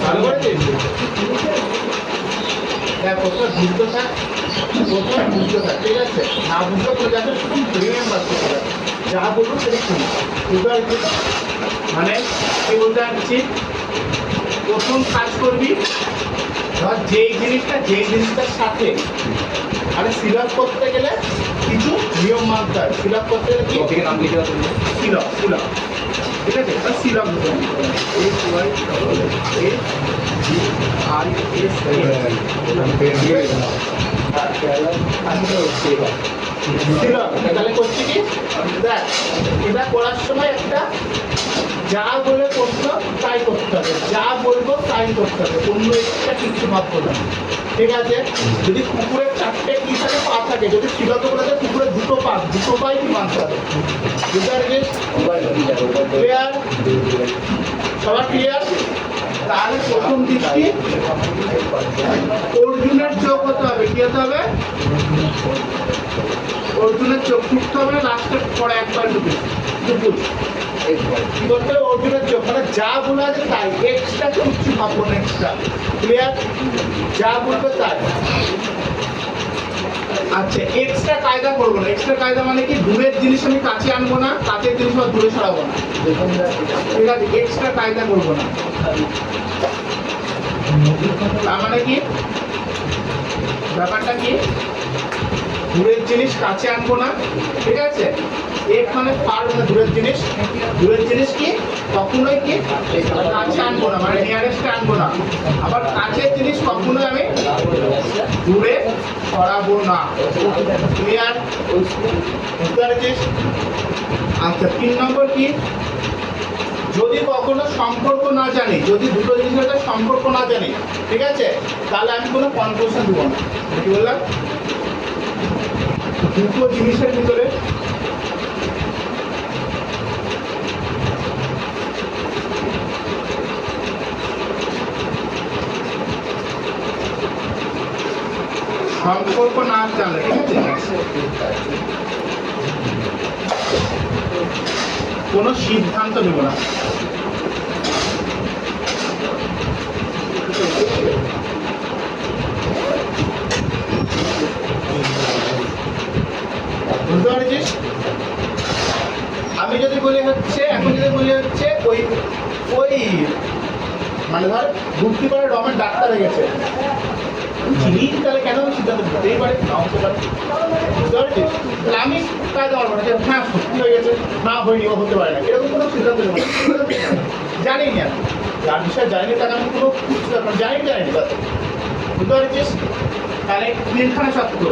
ভালো করেছিস? দেখ প্রথমে বুঝতে থাক, ঠিক আছে? না বুঝতে তো যাতে রিমেম্বার করতে হবে, যা বলবো সেটা শুনি। বুঝতে পারছিস? মানে কি বলতে চাচ্ছি, প্রথম কাজ করবি ধর যেই জিনিসটার সাথে মানে ফিল আপ করতে গেলে কিছু নিয়ম মানতে হয়। ফিল আপ করতে গেলে কি নাম লিখে দাও তুমি। ফিল আপ, ঠিক আছে? এটা ফিল আপ তাহলে করছি কি দেখ, এটা করার সময় একটা যা বলে প্রশ্ন তাই করতে হবে, যা বলবো তাই করতে হবে, অন্য একটা কিছু ভাববো না। ঠিক আছে? যদি কুকুরের 4টে কি থাকে, পা থাকে, যদি শিলত বলে কুকুরের 2টো পাই কি মানতে হবে। ক্লিয়ার? সবার ক্লিয়ার? তাহলে প্রথম দৃষ্টি অর্জুনের চোখ হতে হবে। কি হতে হবে? অর্জুনের চোখ ফুটতে হবে, লাস্টে পরে একবার ঢুকে কি করতে হবে? অর্জুনের চোখ, মানে যা বলে আছে তাই, এক্সট্রা কিছু ভাববো না। Extra clear? যা বলবে তাই। আচ্ছা, এক্সট্রা কায়দা করবো না। এক্সট্রা কায়দা মানে কি, দূরের জিনিস আমি কাছে আনবো না, কাছের জিনিস আবার দূরে সরাবো না। ঠিক আছে? এক্সট্রা কায়দা করবো না। তার মানে কি ব্যাপারটা কি, দূরের জিনিস কাছে আনবো না। ঠিক আছে? এখানে পারবো না দূরের জিনিস কি কখনোই কি কাছে আনবো না, মানে নিয়ারেস্টে আনবো না। আবার কাছের জিনিস কখনোই আমি দূরে সরাবো না। ক্লিয়ার? বুঝতে পারছিস? আচ্ছা, 3 নম্বর কি, যদি কখনো সম্পর্ক না জানি, যদি দুটো জিনিসের সম্পর্ক না জানি, ঠিক আছে, তাহলে আমি কোনো কনক্লুশন দেবো না। কি বললাম? দুটো জিনিসের ভিতরে সম্পর্ক না জানলে, ঠিক আছে, কোনো সিদ্ধান্ত নেব না। বুঝতে পারছিস? আমি যদি বলি হচ্ছে, এখন যদি বলি হচ্ছে ওই মানে ধর ভর্তি করে রমের ডাক্তার হয়ে গেছে, চিনি, তাহলে কেন আমি সিদ্ধান্ত নিতেই পারে, না হতে পারে। বুঝতে পারছিস? তাহলে আমি কায়দা পারবো না যে হ্যাঁ সত্যি হয়ে গেছে, না হয়নি, ও হতে পারে না, এরকম কোনো সিদ্ধান্ত নেব না। জানি না, যার বিষয়ে জানি তাকে আমি কোনো জানি তাতে। বুঝতে পারছিস? তাহলে 3খানা সত্য।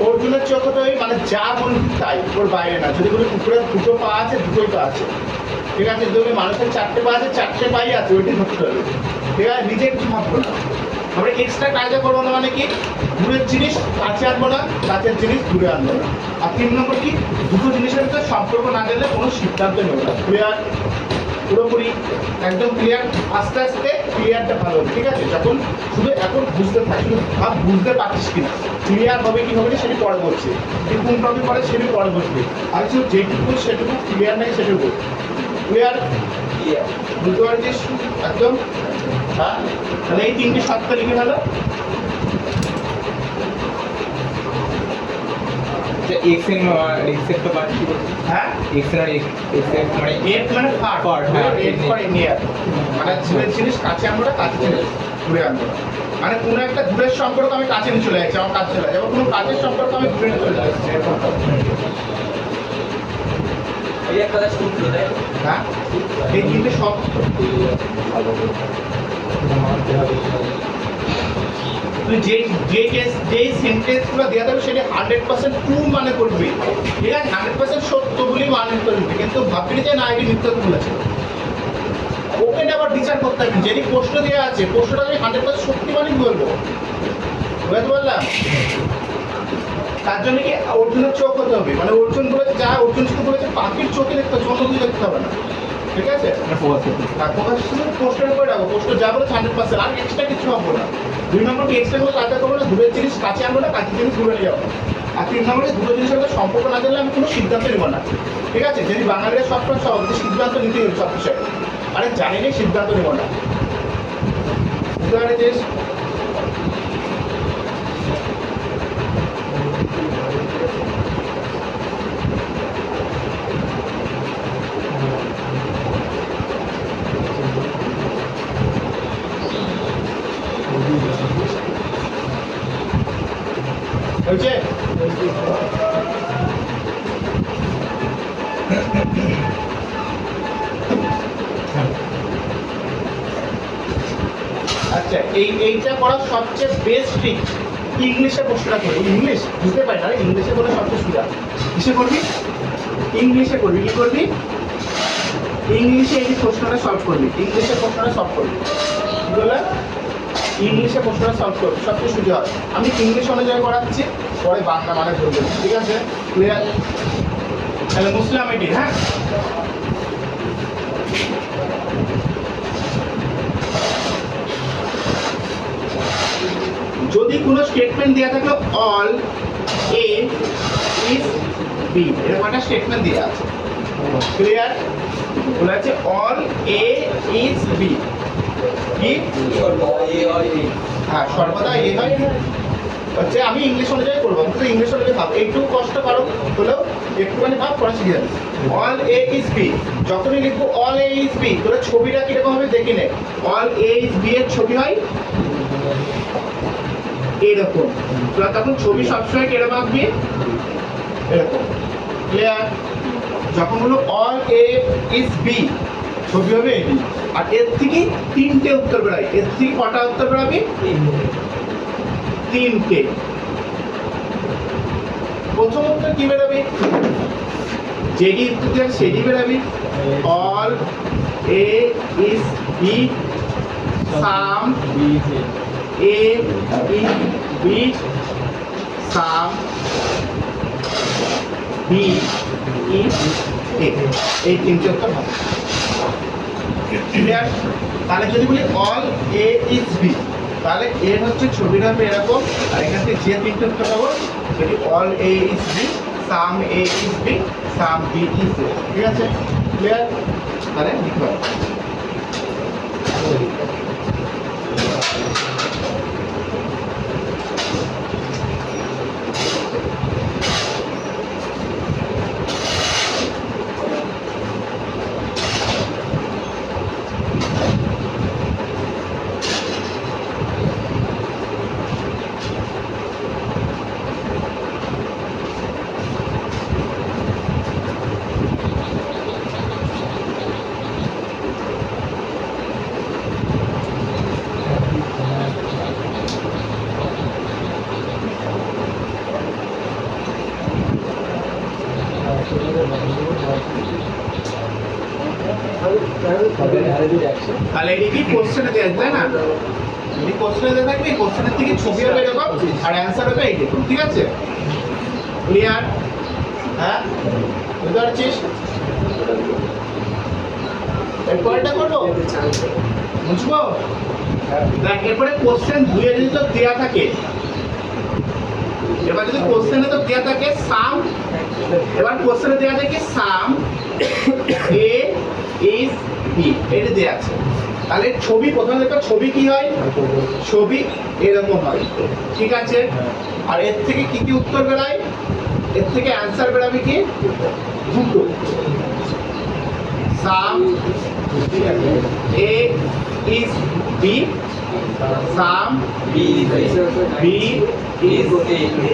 অর্জুনের চোখ তো মানে যা বলবি তাই, ওর বাইরে না। যদি কোনো কুকুরের 2টো পা আছে, 2টোই পা আছে। ঠিক আছে? যদি মানুষের 4টে পা আছে, 4টে পাই আছে, ওইটি ধরতে হবে। ঠিক আছে? নিজে কিছু ভাববো না। আমরা এক্সট্রা কায়দা করবো না, মানে কি, দূরের জিনিস কাছে আনবো না, কাছের জিনিস দূরে আনবো না। আর 3 নম্বর কি, দুটো জিনিসের ভিতরে সম্পর্ক না গেলে কোনো সিদ্ধান্ত নেব না। ক্লিয়ার? পুরোপুরি একদম ক্লিয়ার? আস্তে আস্তে ক্লিয়ারটা ভালো হবে। ঠিক আছে? যখন শুধু এখন বুঝতে থাকি, শুধু ভাব বুঝতে পারছিস কিনা, ক্লিয়ার হবে কি হবে না সেটি পরে বলছি, কোন টপিক পরে সেটি পরে বসবে। আর শুধু যেটুকু সেটুকু ক্লিয়ার নেই সেটুকু ক্লিয়ার। বুঝতে পারছিস একদম? হ্যাঁ, তাহলে এই 3টে শর্ত লিখে ফেলো। হ্যাঁ, মানে জিনিস কাছে আনবো না, কাছে জিনিস ঘুরে আনবো না। মানে কোনো একটা দূরের সম্পর্ক আমি কাছে নিয়ে চলে যাচ্ছি, আমার কাছে চলে যাচ্ছে, কোনো কাজের সম্পর্ক আমি দূরে নিয়ে চলে যাচ্ছি। হ্যাঁ, এই 3টে শর্ত তুই যেই সেন্টেন্সগুলো দেওয়া থাকবে সেটা 100% ট্রু মানে করবি। ঠিক আছে? 100% সত্য বলি মানে করবি, কিন্তু ভাববি যে না এটি মিথ্যা বলেছে। ওকে আবার বিচার করতে হবে, যেই প্রশ্ন দেওয়া আছে প্রশ্নটা আমি 100% সত্যি মানে বলবো। বুঝতে পারলাম? তার জন্য কি অর্জুনের চোখ হতে হবে, মানে অর্জুন বলেছে যা, অর্জুন শুধু বলেছে পাখির চোখে দেখতে হবে, অন্য কিছু দেখতে হবে না। ঠিক আছে? পোস্টের উপরে রাখবো, পোস্ট যা বলে 100%, আর এক্সট্রা কিছু হবো না। 2 নম্বর কি, এক্সট্রা কোনো কাজটা করবো না, দূরের জিনিস কাছে আনবো না, কাছের জিনিস দূরে নিয়ে যাবো। আর 3 নম্বরে দুটো জিনিসের মধ্যে সম্পর্ক না জানলে আমি কোনো সিদ্ধান্ত নেব না, ঠিক আছে? যদি বাঙালিরা সবসময় সব সিদ্ধান্ত নিতে হবে সব বিষয়ে, আরে জানি না সিদ্ধান্ত নেব না, বুঝতে পেরেছিস? হয়েছে? আচ্ছা, এইটা করার সবচেয়ে বেস্ট ট্রিক ইংলিশে প্রশ্নটা করবো। ইংলিশ বুঝতে পারি না, ইংলিশে করলে সবচেয়ে সুবিধা। কিসে করবি? ইংলিশে করবি। কি করবি? ইংলিশে এই প্রশ্নটা সলভ করবি। ইংলিশে প্রশ্নটা সলভ করবি। কি বললাম? ইংলিশে প্রশ্নটা সলভ করবি, সবচেয়ে সুবিধা হয়। আমি ইংলিশ অনুযায়ী করাচ্ছি, পরে বাংলা মানে বলবো, ঠিক আছে? ক্লিয়ার? তাহলে মুসলাম এটি, হ্যাঁ? যদি কোনো স্টেটমেন্ট দেওয়া থাকলো অল এ ইজ বি, এরকম একটা স্টেটমেন্ট দেওয়া আছে, ক্লিয়ার? বলা আছে অল এ ইজ বি, কি? হ্যাঁ, সর্বদা এ হয়। হচ্ছে আমি ইংলিশ অনুযায়ী করবো, কিন্তু ইংলিশ অনুযায়ী ভাব, একটু কষ্ট করো হলেও একটুখানি ভাব, পড়া শিখে যাবে। অল এ ইজ বি, যখনই লিখবো অল এ ইজ বি, তাহলে ছবিটা কিরকম হবে দেখে নে। অল এ ইজ বি এর ছবি হয় এরকম, তখন ছবি সবসময় কিরকম আঁকবি? এরকম, ক্লিয়ার? যখন হলো অল এ ইজ বি, ছবি হবে এটি। আর এর থেকে 3টে উত্তর বেরোয়। এর থেকে কটা উত্তর বেরোবি? 3টে। প্রথম উত্তর কি বেরোবি? যেটি উত্তর দেয় সেটি বেরোবি। All A is B some A is B some B is এ, এই 3টে উত্তর হবে। ক্লিয়ার? তাহলে যদি বলি অল এ ইজ বি, তাহলে এর হচ্ছে ছবিটা হবে এরকম, আর এখান থেকে যে 3টে উত্তর পাবো সেটি all A is B some A is B some B is এ, ঠিক আছে? ক্লিয়ার? তাহলে লিখতে হবে। তাহলে এটি কি কোশ্চেনে দেওয়া তাই না? যদি কোশ্চেনে দেওয়া থাকবে, কোশ্চেনের থেকে ছবি হবে এরকম আর অ্যান্সার হবে এইরকম, ঠিক আছে? ক্লিয়ার? হ্যাঁ, বুঝতে পারছিস? এরপরটা করবো, বুঝবো? দেখ, এরপরে কোশ্চেন 2 যদি তো দেওয়া থাকে, এবার যদি কোশ্চেনে তো দেওয়া থাকে সাম, এবার কোশ্চেনে দেওয়া থাকে সাম এ ইজ বি, এটা দেওয়া আছে। তাহলে ছবি, প্রথমে দেখো ছবি কি হয়? ছবি এরকম হয়, ঠিক আছে? আর এর থেকে কি কি উত্তর বেরোয়? এর থেকে অ্যান্সার বেরোবে কি? দুটো, some A is B some B is A.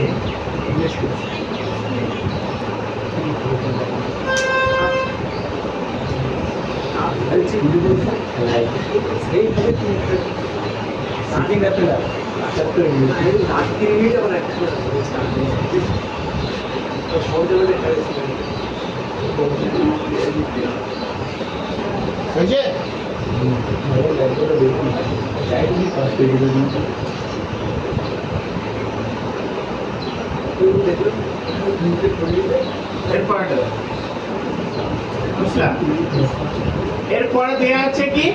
এরপরে দেয়া আছে কি?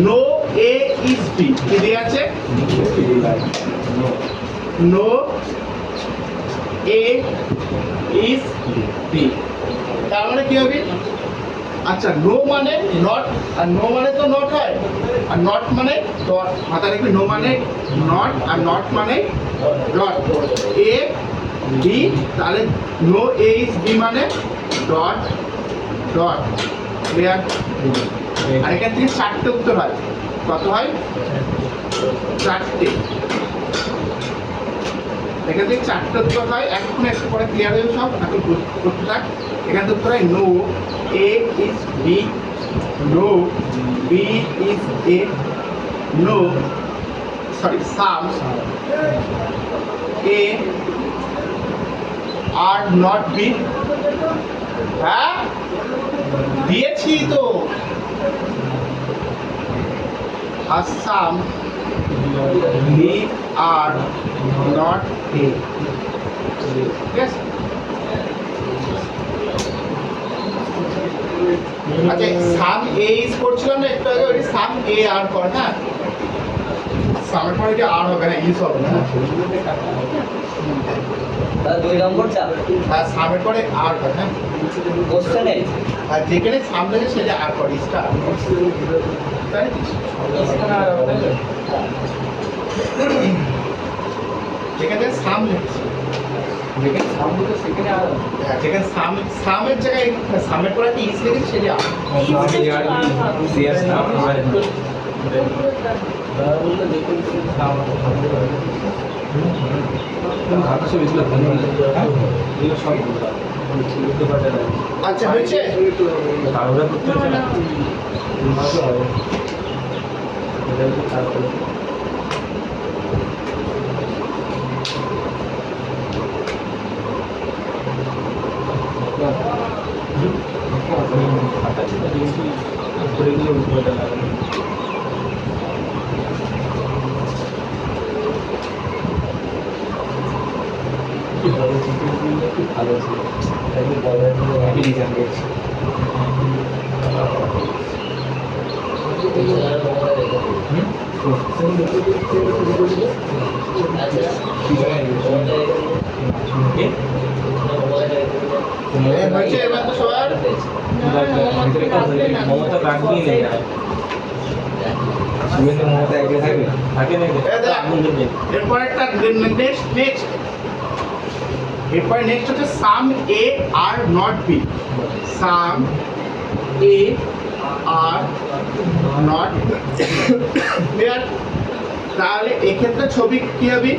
নো এ ইজ বি, কি দেয়া আছে? No A is B. তার মানে কি হবে? আচ্ছা, নো মানে নট, আর নো মানে তো নট হয়, আর নট মানে ডট। মাথা রাখবি, নো মানে নট, আর নট মানে ডট। এ বি, তাহলে নো এ ইজ বি মানে ডট ডট। ক্লিয়ার? আর এখান থেকে 4টে উত্তর হয়। কত হয়? 4টে। এখান থেকে 4টে উত্তর হয়। এখন একটু পরে ক্লিয়ার হয়ে সব, এখন করতে থাক। এখান থেকে উত্তর হয় no A is B, no B is A, no some A are not B. হ্যাঁ, দিয়েছি তো। আর some B R not A. ঠিক আছে? আচ্ছা, সাম এ ইজ করছিলাম না একটু আগে, ওই সাম এ আর কর। হ্যাঁ, সামের পরে কি আর হবে না, ইজ হবে না। তাহলে 2 নম্বর চাপ হ্যাঁ, সামের পরে আর হয়। হ্যাঁ, কোশ্চেনে আর যেখানে সাম লাগে সেটা আর কর, ইজটা। তাই যেখানে সাম লিখছি, যেখানে সামনে তো সেখানে আর হ্যাঁ, যেখানে সামের জায়গায় সামের পরে কি ইজ লিখেছি সেটা আর। তারা বললো দেখুন আচ্ছা, হয়েছে? ভালো ছিল তাকে বলার জন্য আমি রিজার্ভ করছি হয়েছে এবার তো সবার? মমতা রাখবেই নেই মমতা এগিয়ে থাকবে থাকে না এরপর একটা নেক্সট, এরপরে নেক্সট হচ্ছে some A are not B. Some A are not clear? তাহলে এক্ষেত্রে ছবি কি হবে?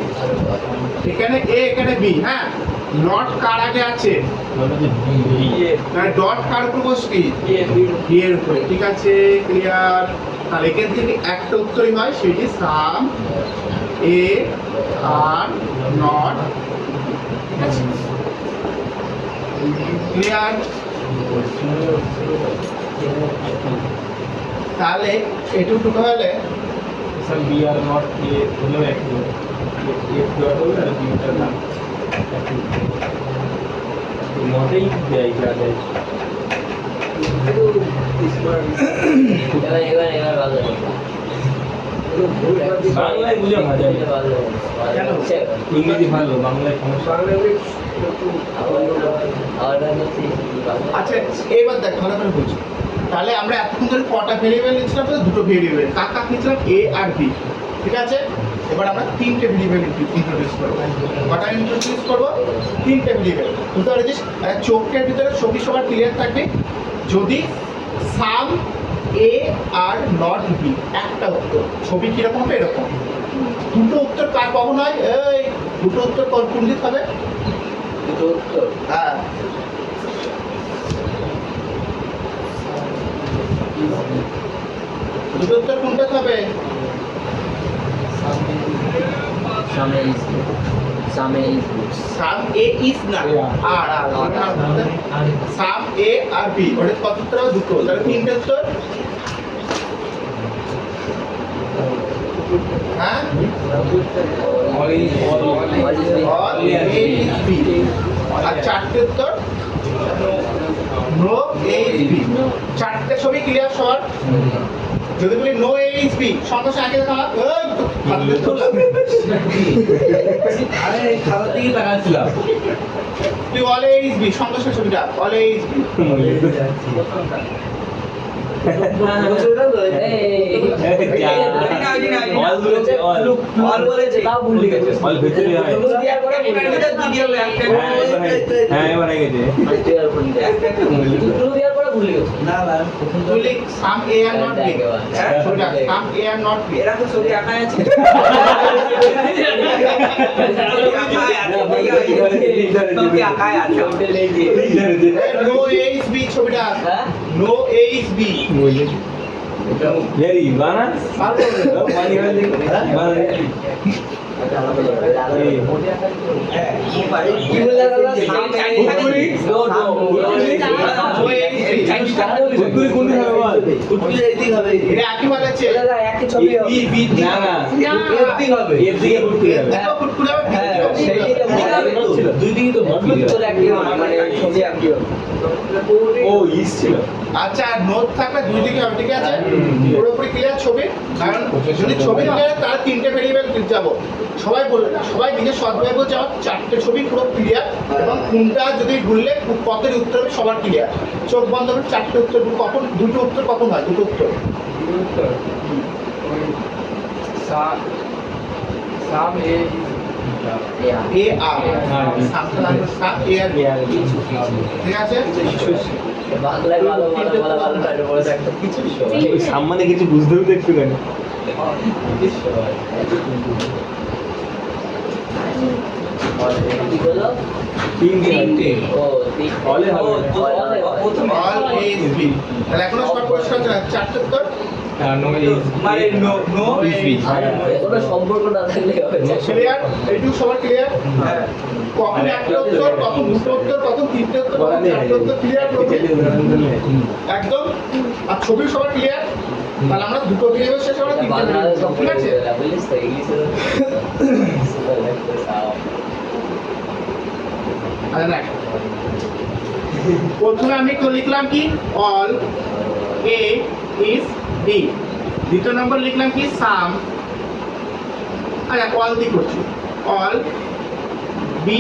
এখানে এ, এখানে বি। হ্যাঁ, নট কার আগে আছে? ডট কার উপর বসছি? বি এর উপরে। ঠিক আছে, ক্লিয়ার? তাহলে এখান থেকে একটা উত্তরই হয়, সেটি সাম এ আর নট। ক্লিয়ার? তাহলে এটুকু হলে sir B R not A হলেও একটু একটু হবে আর বিটা না মতেই দেয় যা দেয় এবার ভালো বাংলায় বুঝে ভালো ইংরেজি ভালো বাংলায় সমস্যা আচ্ছা, এবার দেখ ভালো করে বুঝি। তাহলে আমরা এতক্ষণ ধরে কটা ভেরিয়েবল নিচ্ছিলাম? দুটো ভেরিয়েবল। কাক কাক নিচ্ছিলাম? এ আর বি। ঠিক আছে, এবার আমরা 3টে ভেরিয়েবল ইন্ট্রোডিউস করবো। কটা ইন্ট্রোডিউস করবো? 3টে ভেরিয়েবল। বুঝতে পেরেছিস? চোখের ভিতরে ছবি সবার ক্লিয়ার থাকবে। যদি সাম এ আর নট বি, একটা উত্তর। ছবি কিরকম হবে? এরকম। দুটো উত্তর কার কখন হয়? এই দুটো উত্তর কোন দিক হবে? দুটো উত্তর হ্যাঁ, দুটো উত্তর কোনটা হবে? সাম এ ইজ না, আর সাম এ আর বি। ওটা কত উত্তর হবে? দুটো। তাহলে 3টে উত্তর। হ্যাঁ, অল এ ইজ বি। আর 4টে উত্তর নো এ ইজ বি। 4টে ছবি ক্লিয়ার সবার? যদি বলি নো এইচ বি সঙ্গে সঙ্গে দেখা আরে খাবার দিকে তাকাচ্ছিলাম তুই অল এইচ বি সঙ্গে সঙ্গে ছবিটা অল এইচ বি না না তুই লিখ সাম এ আর নট বি ছবিটা সাম এ আর নট বি এরা তো ছবি আঁকা আছে ছবি আঁকায় আছে নো এইচ বি ছবিটা no H B Very banana. কি বললে দাদা কুকুরি কোনটি হবে বল? এটা একই বানাচ্ছে দাদা একই ছবি না না এর দিক হবে এর দিকে ঘুরতে যাবে দেখো ফুটফুটে হবে হ্যাঁ সেই দিকে ছিল দুই দিকে তো তোর একই হবে মানে ছবি একই হবে ও ইস ছিল আচ্ছা আর নোট থাকলে দুই দিকে হবে ঠিক আছে পুরোপুরি ক্লিয়ার ছবি কারণ যদি ছবি ক্লিয়ার তার তিনটে ভেরিয়েবল যাবো সবাই নিজের সদ্ভাবে বলছে আমার চারটে ছবি পুরো ক্লিয়ার এবং কোনটা যদি ভুললে কতের উত্তর হবে সবার ক্লিয়ার চোখ বন্ধ করে চারটে উত্তর কখন দুটো উত্তর কখন হয় দুটো উত্তর সাম এ এ আর সাম এ আর ঠিক আছে বাংলায় ভালো ভালো বলে একটা কিছু ওই সামনে কিছু বুঝতেও তো একটু কেন কি বলো তিনটে ও তিন অলে হবে প্রথমে অল এজ বি তাহলে এখনো সবার পরিষ্কার হচ্ছে না চারটে উত্তর মানে নো কোনো সম্পর্ক না থাকলে হবে ক্লিয়ার এইটুকু সবার ক্লিয়ার কখন একটা উত্তর কখন দুটো উত্তর কখন তিনটে উত্তর কখন চারটে উত্তর ক্লিয়ার একদম আর ছবি সবার ক্লিয়ার তাহলে আমরা দুটো ভেরিয়েবল শেষ আমরা তিনটে বাংলায় ভেরিয়েবল ঠিক আছে বলিস তো ইংলিশে আরে না প্রথমে আমি লিখলাম কি অল এ ইজ বি দ্বিতীয় নম্বর লিখলাম কি সাম আচ্ছা অল দি করছি অল বি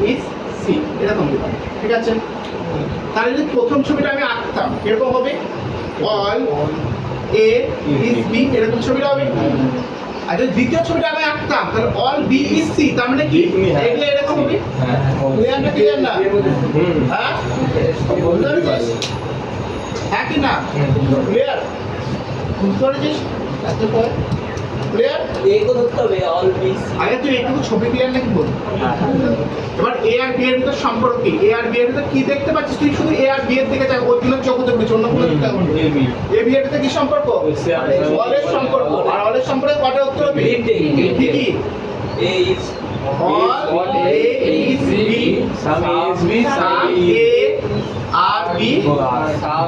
ইজ সি এরকম দিলাম ঠিক আছে তাহলে যদি প্রথম ছবিটা আমি আঁকতাম এরকম হবে অল এ ইজ বি এরকম ছবিটা হবে আর যদি দ্বিতীয় ছবিটা আমি আঁকতাম তাহলে অল বি ইজ সি তার মানে কি এগুলো এরকম হবে ক্লিয়ার না ক্লিয়ার না হ্যাঁ বুঝতে পেরেছিস হ্যাঁ কি না ক্লিয়ার বুঝতে পেরেছিস এত পরে ক্লিয়ার এগো ধরতে হবে অল বিস আগে তুই একটু ছবি ক্লিয়ার নাকি বল এবার এ আর বি এর ভিতর সম্পর্ক কি এ আর বি এর ভিতর কি দেখতে পাচ্ছিস তুই শুধু এ আর বি এর দিকে যাও ওইগুলো চোখ দেখবি অন্য কোনো দিকে যাবি এ বি এর ভিতর কি সম্পর্ক অলের সম্পর্ক আর অলের সম্পর্কে কটা উত্তর হবে কি কি A is all a is b some is B sum a r b some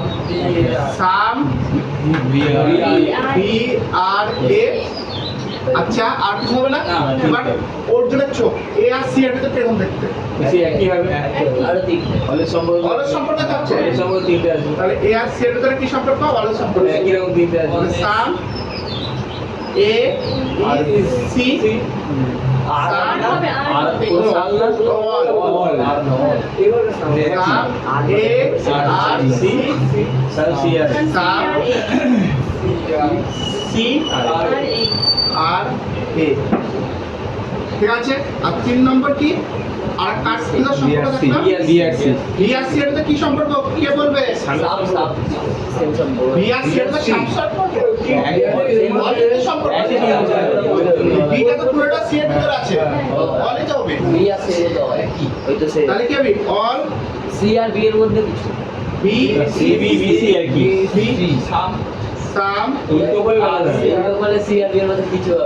sum B b r a আচ্ছা আর কিছু হবে না এবার অর্জুনের চোখ এ আর সি এর ভিতর কিরকম দেখতে বেশি একই হবে আর তিন অলের সম্পর্ক অলের সম্পর্ক থাকছে অলের সম্পর্ক তিনটে আছে তাহলে এ আর সি এর ভিতরে কি সম্পর্ক অলের সম্পর্ক একই রকম তিনটে আছে সাম এ ইজ সি আর আর কোনো অল না all all R some A R C some C R some C আর এ ঠিক আছে আর 3 নম্বর কি আর কার সাথে সম্পর্ক থাকলো বি আর সি বি আর সি এর সাথে কি সম্পর্ক কে বলবে সাম সাম সেম সম্পর্ক বি আর সি এর সাথে সম্পর্ক সম্পর্ক বিটা তো পুরোটা সি এর ভিতর আছে অলে যাবে বি আর সি তো একই ওই তো সে তাহলে কি হবে অল সি আর বি এর মধ্যে কিছু B C B B C আর কি বি সাম সাম উল্টো করে আর সি আর বলে সি আর বি এর মধ্যে কিছু হবে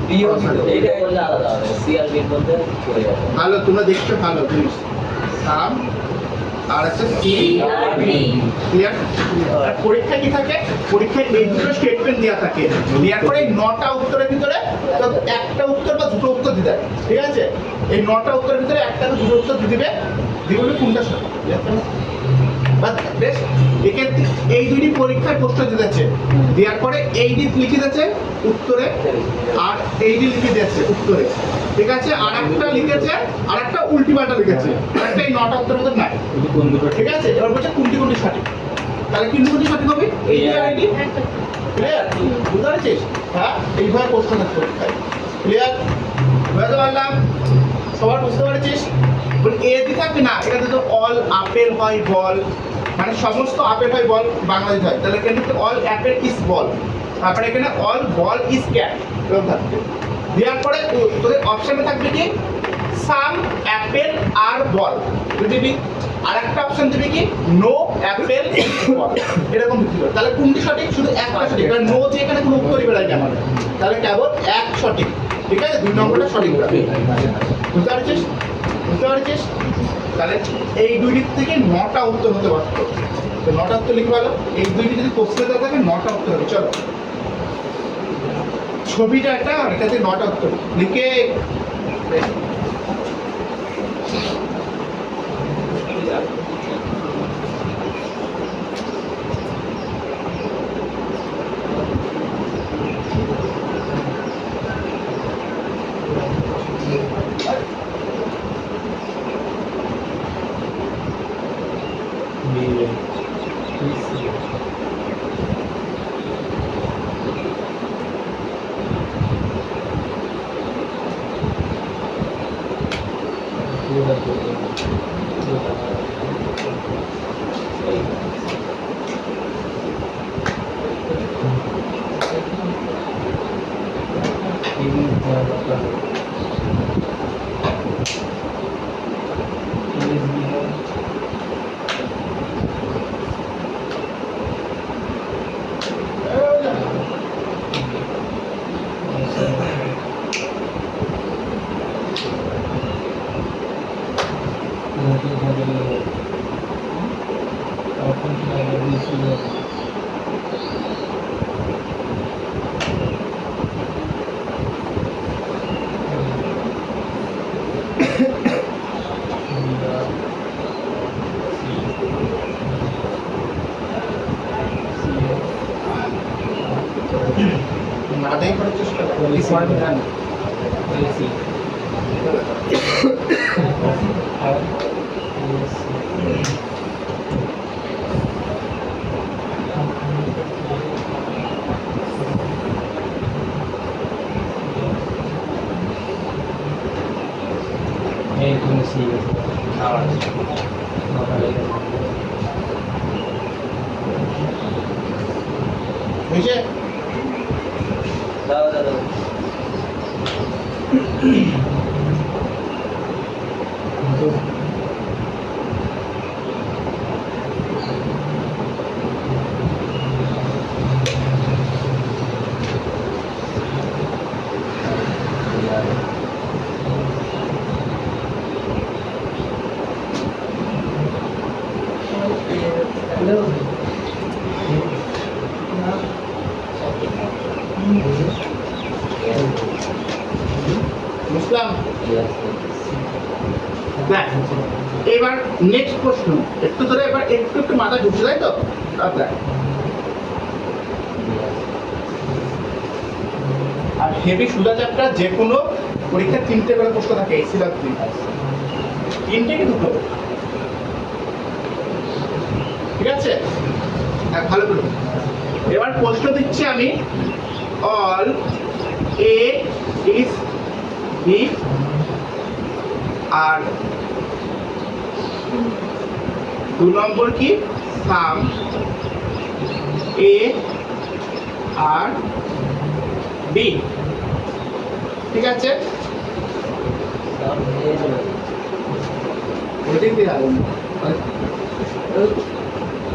বি এইটা বললে আলাদা হবে সি আর বি এর মধ্যে চলে যাবে ভালো তোমরা দেখতে ভালো জিনিস সাম আর একটা সি ক্লিয়ার আর পরীক্ষা কি থাকে পরীক্ষায় এই দুটো স্টেটমেন্ট দেওয়া থাকে দেওয়ার পরে এই 9টা উত্তরের ভিতরে তো একটা উত্তর বা দুটো উত্তর দিতে হবে ঠিক আছে এই 9টা উত্তরের ভিতরে একটা বা দুটো উত্তর দিয়ে দিবে দিয়ে বলবে কোনটা সঠিক বাট বেশ এক্ষেত্রে এই দুইটি পরীক্ষায় প্রশ্ন দিতেছে, দেওয়ার পরে এইটি লিখে দিয়েছে উত্তরে আর এইটি লিখে দিয়েছে উত্তরে, ঠিক আছে? আর একটা লিখেছে আর একটা উল্টিপাল্টা লিখেছে, আর একটা এই নটা উত্তর মধ্যে নাই, এই কোন দুটো ঠিক আছে? এবার বলছে কোনটি কোনটি সঠিক, তাহলে কোনটি কোনটি সঠিক হবে এই যে আইডি, ক্লিয়ার? বুঝতে পারছিস? হ্যাঁ, এইভাবে প্রশ্ন থাকতে পরীক্ষায়, ক্লিয়ার? বুঝতে পারলাম? সবার বুঝতে পারছিস? বল এ দিকে থাকবে না, এটাতে তো অল আপেল হয় বল, মানে সমস্ত আপেল হয় বল বাংলাদেশ হয়, তাহলে এখানে অল অ্যাপেল ইজ বল, তারপরে এখানে অল বল ইজ ক্যাট, এরকম থাকবে। দেওয়ার পরে তোদের অপশানে থাকবে কি সাম অ্যাপেল আর বল, দিবি। আর একটা অপশন দিবি কি নো অ্যাপেল বল, এরকম দিতে। তাহলে কোনটি সঠিক? শুধু একটা সঠিক, কারণ নো যে এখানে কোনো উত্তরই বেরোয় না আমাদের, তাহলে কেবল এক সঠিক, ঠিক আছে? 2 নম্বরটা সঠিক হবে। বুঝতে পারছিস? বুঝতে পারছিস? তাহলে এই দুই দিক থেকে 9টা উত্তর হতে পারত, তো 9টা উত্তর লিখে ভালো। এই দুইটি যদি প্রশ্নে দেওয়া থাকে 9টা উত্তর হবে। চলো, ছবিটা একটা আর এটাতে 9টা উত্তর লিখে মাথায় করার চেষ্টা করি। বুঝছে? দাও দাও বুঝলাম? দেখ এবার নেক্সট প্রশ্ন, একটু ধরে এবার একটু একটু মাথা ঢুকছে, তাই তো? দেখ, আর হেভি সুদা চ্যাপ্টার যে কোনো পরীক্ষায় 3টে করে প্রশ্ন থাকে, এই সিলাস 3টে কি 2টো? ঠিক আছে, ভালো করে। এবার প্রশ্ন দিচ্ছি আমি, অল এ ইজ বি আর 2 নম্বর কি সাম এ আর বি, ঠিক আছে? ওইটাই দিয়ে আলো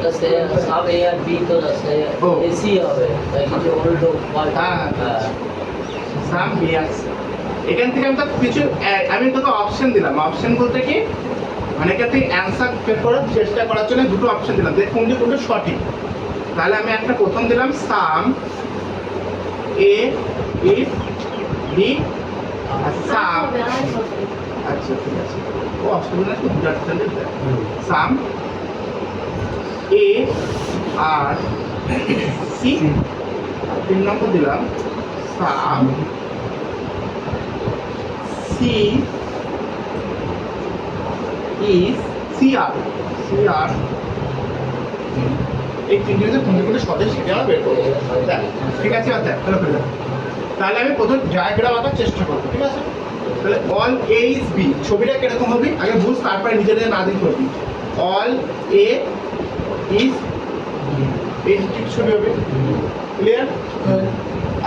जैसे सब ए और बी तो जैसे ओ। एसी হবে তাই কিছু উল্টো পাল্টা হ্যাঁ। সাম বি আছে, এখান থেকে আমি তো কিছু আমি তোকে অপশন দিলাম। অপশন বলতে কি মানে এখান থেকে অ্যান্সার বের করার চেষ্টা করার জন্য 2টো অপশন দিলাম, দেখ কোনটি কোনটা সঠিক। তাহলে আমি একটা প্রথম দিলাম সাম এ ইজ বি আর সাম, আচ্ছা ঠিক আছে, ও অপশন না একটু দুটো সাম এ আর সি, 3 নম্বর দিলাম সাম সি ইজ সিআর, সিআর এই তিনটে যদি কোনগুলো সদস্য সেটা আমরা বের করবো। দেখ, ঠিক আছে? আচ্ছা তাহলে করে দাও। তাহলে আমি প্রথম ডায়াগ্রাম আঁকার চেষ্টা করবো, ঠিক আছে? তাহলে অল এ ইজ বি, ছবিটা কিরকম হবে আগে বুঝ, তারপরে নিজেদের না দিন করবি। অল এ ইজ এই ছবি হবে, ক্লিয়ার?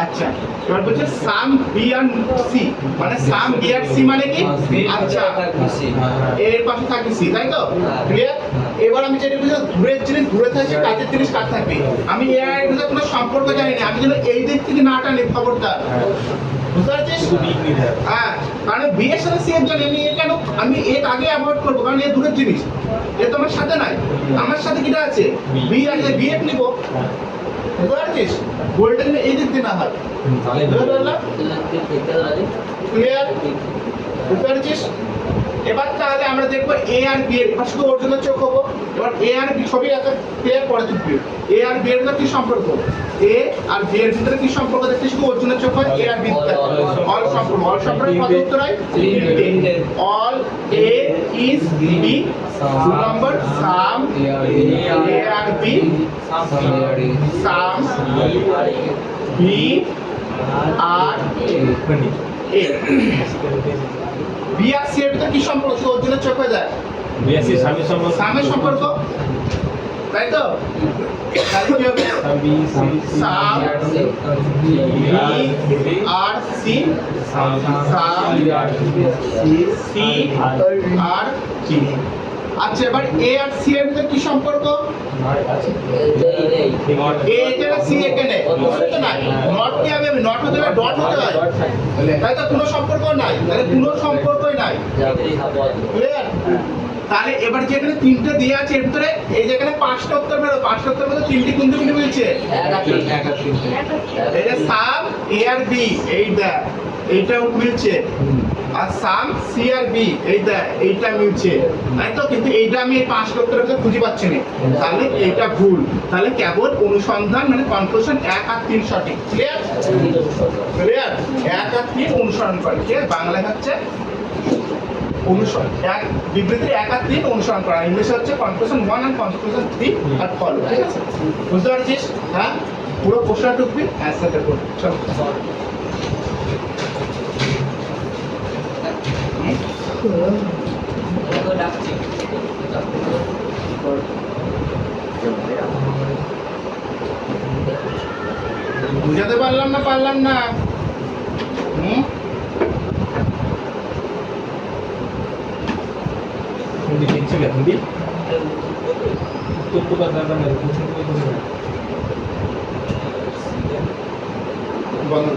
আচ্ছা, এবার বলছে সাম বি আর সি, মানে সাম বি আর সি মানে কি? আচ্ছা, এর পাশে থাকবে সি, তাই তো? ক্লিয়ার? এবার আমি যেটা বুঝলাম, দূরের জিনিস দূরে থাকবে, কাছের জিনিস কাছে থাকবে। আমি এ আর এর কোনো সম্পর্ক জানি না, আমি যেন এই দিক থেকে না টানি খবরদার, বুঝতে পারছিস? হ্যাঁ, কারণ বি এর সাথে সি এর জন্য আমি এ কেন, আমি এর আগে অ্যাভয়েড করবো, কারণ এ দূরের জিনিস, এ তো আমার সাথে নাই। আমার সাথে কিটা আছে? বি আছে, বি এর নিবো, বুঝতে পারছিস? গোলটা যেন এই দিক দিয়ে না হয়, বুঝতে পারলাম? ক্লিয়ার? বুঝতে পারছিস? এবার তাহলে আমরা দেখবো এ আর বি এর, এবার শুধু ওর জন্য চোখ হবো। এবার এ আর বি ছবি আছে, ক্লিয়ার? পরে তুলবি এ আর বি এর মধ্যে কি সম্পর্ক, এ আর বি এর ভিতরে কি সম্পর্ক দেখতে, শুধু ওর জন্য চোখ হয়। এ আর বি অল সম্পর্ক, অল সম্পর্ক কত উত্তর হয়? অল এ ইজ বি, 2 নম্বর some A R B, some B are A. B R C এর ভিতরে কি সম্পর্ক, শুধু ওর জন্য চোখ হয়ে যায়, বিএসসি স্বামী সম্পর্ক, সামের সম্পর্ক, তাই তো? তাহলে কি হবে? Some B R C, some C are G. আচ্ছা, এবার এ আর সি এর ভিতরে কি সম্পর্ক? এ এখানে সি এখানে, তো নাই, নট কি হবে? নট হতে হবে, ডট হতে হয়, তাই তো? কোনো সম্পর্ক নাই, তাহলে কোনো সম্পর্কই নাই, ক্লিয়ার? তাহলে এবার যে এখানে 3টে দিয়ে আছে এর ভিতরে, এই যে এখানে 5টা উত্তর বেরো, 5টা উত্তর মধ্যে 3টি কোন দিকে মিলছে? এই যে সাম এ আর বি, এই দেখ এইটা মিলছে, আর সাম সি আর বি এই দেখ এইটা মিলছে, তাই তো? কিন্তু এইটা আমি এই 5টা উত্তরের ভিতরে খুঁজে পাচ্ছি না, তাহলে এইটা ভুল। তাহলে কেবল অনুসন্ধান মানে কনক্লুশন 1 আর 3 সঠিক, ক্লিয়ার? ক্লিয়ার? 1 আর 3 অনুসরণ করে, ক্লিয়ার? বাংলায় হচ্ছে অনুসরণ, এক বিবৃতির 1 আর 3 অনুসরণ করা, ইংলিশে হচ্ছে কনক্লুশন 1 আর কনক্লুশন 3 আর ফলো, ঠিক আছে? বুঝতে পারছিস? হ্যাঁ, পুরো প্রশ্নটা টুকবি অ্যান্সারটা করবি, চল। বুঝাতে পারলাম না? হিন্দি শিখছিলে? হিন্দি উত্তর তো দাদা না, বন্ধ।